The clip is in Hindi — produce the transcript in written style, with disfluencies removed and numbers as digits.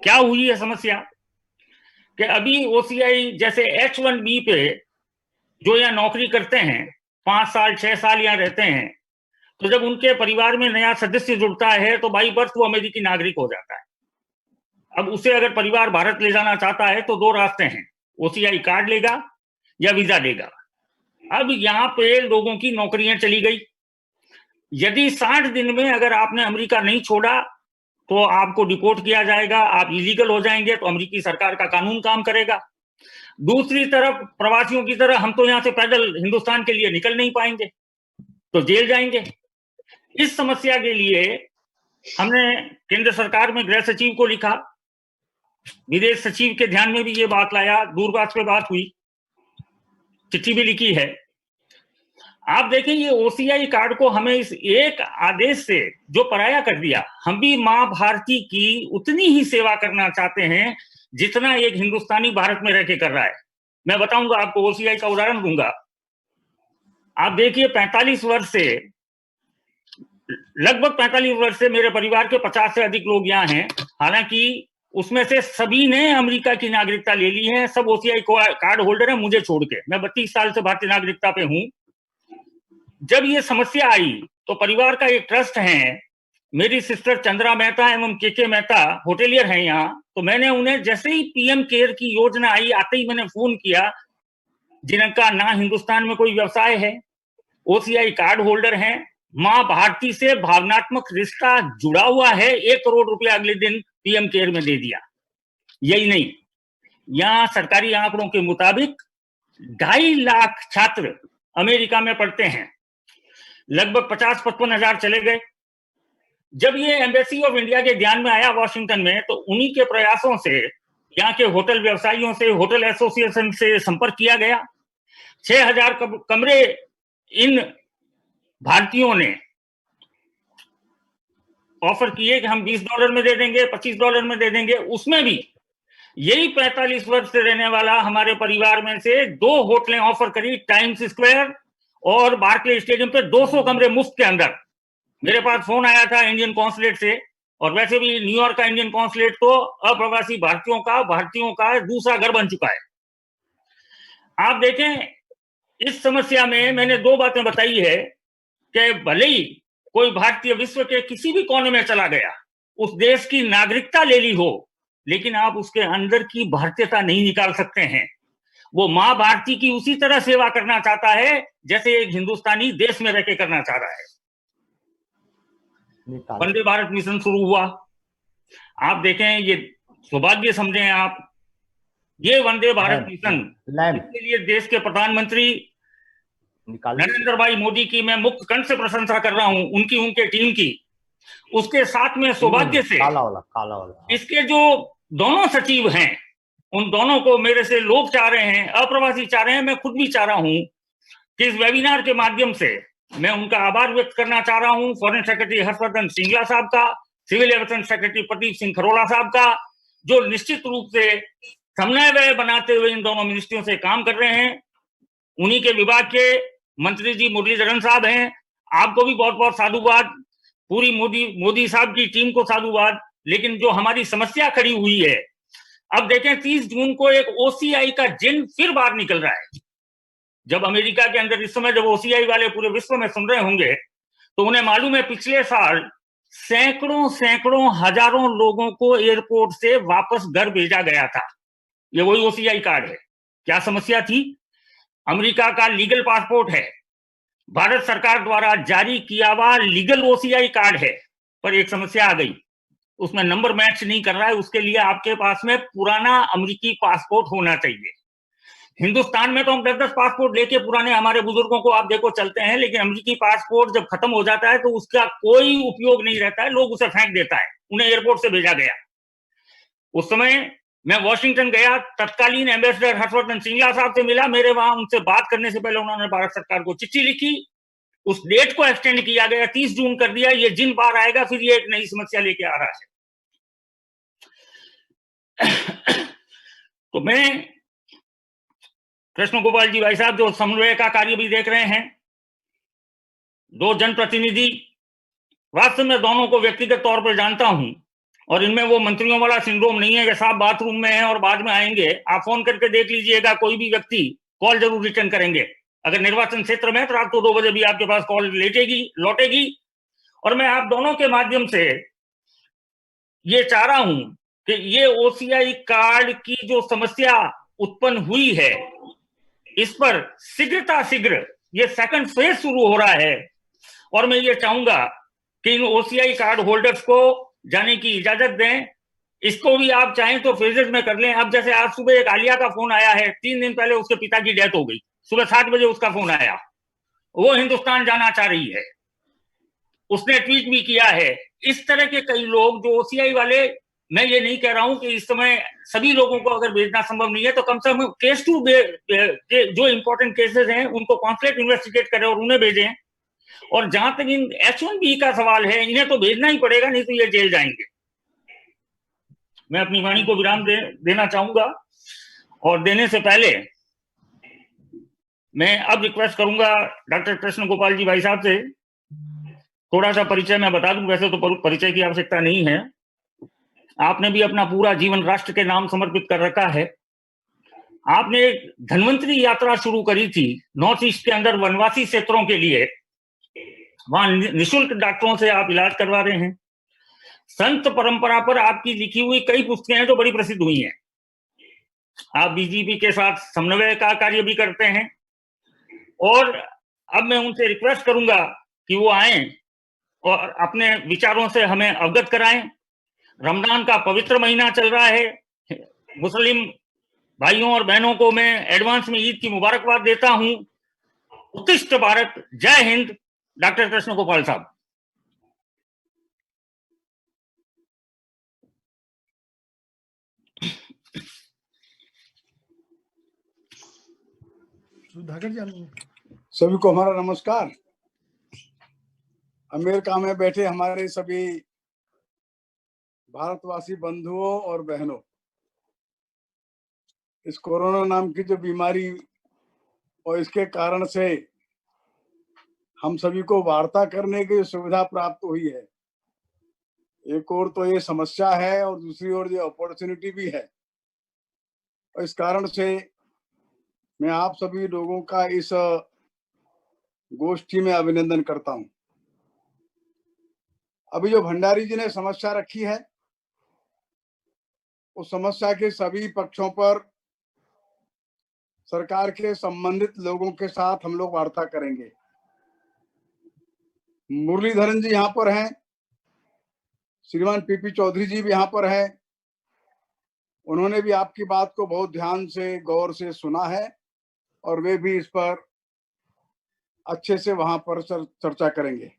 क्या हुई है समस्या कि अभी ओसीआई जैसे H1B पे जो यहाँ नौकरी करते हैं, 5 साल 6 साल यहाँ रहते हैं, तो जब उनके परिवार में नया सदस्य जुड़ता है तो बाई बर्थ वो अमेरिकी नागरिक हो जाता है। अब उसे अगर परिवार भारत ले जाना चाहता है तो दो रास्ते हैं, ओसीआई कार्ड लेगा या वीजा लेगा। अब यहाँ पे लोगों की नौकरियां चली गई। यदि 60 दिन में अगर आपने अमेरिका नहीं छोड़ा तो आपको डिपोर्ट किया जाएगा, आप इलीगल हो जाएंगे, तो अमेरिकी सरकार का कानून काम करेगा। दूसरी तरफ प्रवासियों की तरह हम तो यहाँ से पैदल हिंदुस्तान के लिए निकल नहीं पाएंगे, तो जेल जाएंगे। इस समस्या के लिए हमने केंद्र सरकार में गृह सचिव को लिखा, विदेश सचिव के ध्यान में भी ये बात लाया, दूरभाष पे बात हुई, चिट्ठी भी लिखी है। आप देखें ये ओसीआई कार्ड को हमें इस एक आदेश से जो पराया कर दिया। हम भी मां भारती की उतनी ही सेवा करना चाहते हैं जितना एक हिंदुस्तानी भारत में रह के कर रहा है। मैं बताऊंगा आपको, ओसीआई का उदाहरण दूंगा। आप देखिए 45 वर्ष से, लगभग 45 वर्ष से मेरे परिवार के 50 से अधिक लोग यहाँ हैं। हालांकि उसमें से सभी ने अमेरिका की नागरिकता ले ली है, सब ओसीआई कार्ड होल्डर है मुझे छोड़ के। मैं 32 साल से भारतीय नागरिकता पे हूं। जब ये समस्या आई तो परिवार का एक ट्रस्ट है, मेरी सिस्टर चंद्रा मेहता एवं के मेहता होटेलियर हैं यहाँ, तो मैंने उन्हें जैसे ही पीएम केयर की योजना आई आते ही मैंने फोन किया, जिनका ना हिंदुस्तान में कोई व्यवसाय है, ओसीआई कार्ड होल्डर हैं, मां भारती से भावनात्मक रिश्ता जुड़ा हुआ है, 1 करोड़ रुपया अगले दिन पीएम केयर में दे दिया। यही नहीं, यहाँ सरकारी आंकड़ों के मुताबिक 2.5 लाख छात्र अमेरिका में पढ़ते हैं, लगभग 50-55 हजार चले गए। जब ये एम्बेसी ऑफ इंडिया के ध्यान में आया वॉशिंगटन में, तो उन्हीं के प्रयासों से यहाँ के होटल व्यवसायियों से, होटल एसोसिएशन से संपर्क किया गया। 6,000 कमरे इन भारतीयों ने ऑफर किए कि हम $20 में दे देंगे, $25 में दे देंगे। उसमें भी यही 45 वर्ष से रहने वाला हमारे परिवार में से 2 होटलें ऑफर करी, टाइम्स स्क्वायर और बार्कले स्टेडियम पे 200 कमरे मुफ्त के अंदर। मेरे पास फोन आया था इंडियन कॉन्सुलेट से, और वैसे भी न्यूयॉर्क का इंडियन कॉन्सुलेट तो अप्रवासी भारतीयों का दूसरा घर बन चुका है। आप देखें इस समस्या में मैंने 2 बातें बताई है कि भले ही कोई भारतीय विश्व के किसी भी कोने में चला गया, उस देश की नागरिकता ले ली हो, लेकिन आप उसके अंदर की भारतीयता नहीं निकाल सकते हैं। वो मां भारती की उसी तरह सेवा करना चाहता है जैसे एक हिंदुस्तानी देश में रह के करना चाह रहा है। वंदे भारत मिशन शुरू हुआ, आप देखें, ये सौभाग्य समझें आप, ये वंदे भारत मिशन, इसके लिए देश के प्रधानमंत्री नरेंद्र भाई मोदी की मैं मुक्त कंठ से प्रशंसा कर रहा हूं, उनके टीम की। उसके साथ में सौभाग्य से काला वाला इसके जो दोनों सचिव हैं, उन दोनों को मेरे से लोग चाह रहे हैं, अप्रवासी चाह रहे हैं, मैं खुद भी चाह रहा हूं कि इस वेबिनार के माध्यम से मैं उनका आभार व्यक्त करना चाह रहा हूं। फॉरेन सेक्रेटरी हर्षवर्धन श्रृंगला साहब का, civil aviation secretary Pradeep Singh Kharola साहब का, जो निश्चित रूप से समन्वय बनाते हुए इन दोनों मिनिस्ट्रियों से काम कर रहे हैं। उन्हीं के विभाग के मंत्री जी मुरलीधरन साहब हैं, आपको भी बहुत बहुत साधुवाद, पूरी मोदी साहब की टीम को साधुवाद। लेकिन जो हमारी समस्या खड़ी हुई है, अब देखें 30 जून को एक ओसीआई का जिन फिर बाहर निकल रहा है। जब अमेरिका के अंदर इस समय जब ओसीआई वाले पूरे विश्व में सुन रहे होंगे तो उन्हें मालूम है पिछले साल सैकड़ों हजारों लोगों को एयरपोर्ट से वापस घर भेजा गया था। ये वही ओसीआई कार्ड है। क्या समस्या थी? अमेरिका का लीगल पासपोर्ट है, भारत सरकार द्वारा जारी किया हुआ लीगल ओसीआई कार्ड है, पर एक समस्या आ गई, उसमें नंबर मैच नहीं कर रहा है। उसके लिए आपके पास में पुराना अमेरिकी पासपोर्ट होना चाहिए। हिंदुस्तान में तो हम 10-10 पासपोर्ट लेके पुराने हमारे बुजुर्गों को आप देखो चलते हैं, लेकिन अमेरिकी पासपोर्ट जब खत्म हो जाता है तो उसका कोई उपयोग नहीं रहता है, लोग उसे फेंक देता है। उन्हें एयरपोर्ट से भेजा गया। उस समय मैं वॉशिंगटन गया, तत्कालीन एम्बेसडर हर्षवर्धन श्रृंगला साहब से मिला। मेरे वहां उनसे बात करने से पहले उन्होंने भारत सरकार को चिट्ठी लिखी, उस डेट को एक्सटेंड किया गया, 30 जून कर दिया। ये जिन बार आएगा फिर ये एक नई समस्या लेके आ रहा है। तो मैं कृष्ण गोपाल जी भाई साहब जो समन्वय का कार्य भी देख रहे हैं, 2 जनप्रतिनिधि, वास्तव में दोनों को व्यक्तिगत तौर पर जानता हूं, और इनमें वो मंत्रियों वाला सिंड्रोम नहीं है कि साहब बाथरूम में है और बाद में आएंगे। आप फोन करके देख लीजिएगा, कोई भी व्यक्ति कॉल जरूर रिटर्न करेंगे। अगर निर्वाचन क्षेत्र में है तो रात को 2 बजे भी आपके पास कॉल लौटेगी। और मैं आप दोनों के माध्यम से ये चाह रहा हूं कि ये ओसीआई कार्ड की जो समस्या उत्पन्न हुई है, इस पर शीघ्र ये सेकंड फेज शुरू हो रहा है। और मैं ये चाहूंगा कि इन ओसीआई कार्ड होल्डर्स को जाने की इजाजत दें। इसको भी आप चाहें तो फेजेस में कर लें। अब जैसे आज सुबह एक आलिया का फोन आया है, 3 दिन पहले उसके पिता की डेथ हो गई, सुबह 7 बजे उसका फोन आया। वो हिंदुस्तान जाना चाह रही है, उसने ट्वीट भी किया है। इस तरह के कई लोग जो ओसीआई वाले, मैं ये नहीं कह रहा हूं कि इस समय सभी लोगों को अगर भेजना संभव नहीं है तो कम से कम केस टू जो इंपॉर्टेंट केसेस हैं उनको कॉन्फ्लिक्ट इन्वेस्टिगेट करें और उन्हें भेजें। और जहां तक इन H1B का सवाल है, इन्हें तो भेजना ही पड़ेगा, नहीं तो ये जेल जाएंगे। मैं अपनी वाणी को विराम देना चाहूंगा और देने से पहले मैं अब रिक्वेस्ट करूंगा डॉक्टर कृष्ण गोपाल जी भाई साहब से, थोड़ा सा परिचय मैं बता दूं, वैसे तो परिचय की आवश्यकता नहीं है। आपने भी अपना पूरा जीवन राष्ट्र के नाम समर्पित कर रखा है। आपने एक धन्वंतरी यात्रा शुरू करी थी नॉर्थ ईस्ट के अंदर वनवासी क्षेत्रों के लिए। वहां निःशुल्क डॉक्टरों से आप इलाज करवा रहे हैं। संत परंपरा पर आपकी लिखी हुई कई पुस्तकें हैं जो बड़ी प्रसिद्ध हुई हैं। आप बीजेपी के साथ समन्वय का कार्य भी करते हैं। और अब मैं उनसे रिक्वेस्ट करूंगा कि वो आए और अपने विचारों से हमें अवगत कराएं। रमजान का पवित्र महीना चल रहा है। मुस्लिम भाइयों और बहनों को मैं एडवांस में ईद की मुबारकबाद देता हूं। उत्कृष्ट भारत, जय हिंद। डॉक्टर कृष्ण गोपाल साहब। सुधाकर जी, सभी को हमारा नमस्कार। अमेरिका में बैठे हमारे सभी भारतवासी बंधुओं और बहनों, इस कोरोना नाम की जो बीमारी और इसके कारण से हम सभी को वार्ता करने की सुविधा प्राप्त हुई है, एक और तो ये समस्या है और दूसरी ओर ये अपॉर्चुनिटी भी है। और इस कारण से मैं आप सभी लोगों का इस गोष्ठी में अभिनंदन करता हूं। अभी जो भंडारी जी ने समस्या रखी है, उस समस्या के सभी पक्षों पर सरकार के संबंधित लोगों के साथ हम लोग वार्ता करेंगे। मुरलीधरन जी यहाँ पर हैं, श्रीमान पीपी चौधरी जी भी यहाँ पर हैं। उन्होंने भी आपकी बात को बहुत ध्यान से, गौर से सुना है और वे भी इस पर अच्छे से वहां पर चर्चा करेंगे।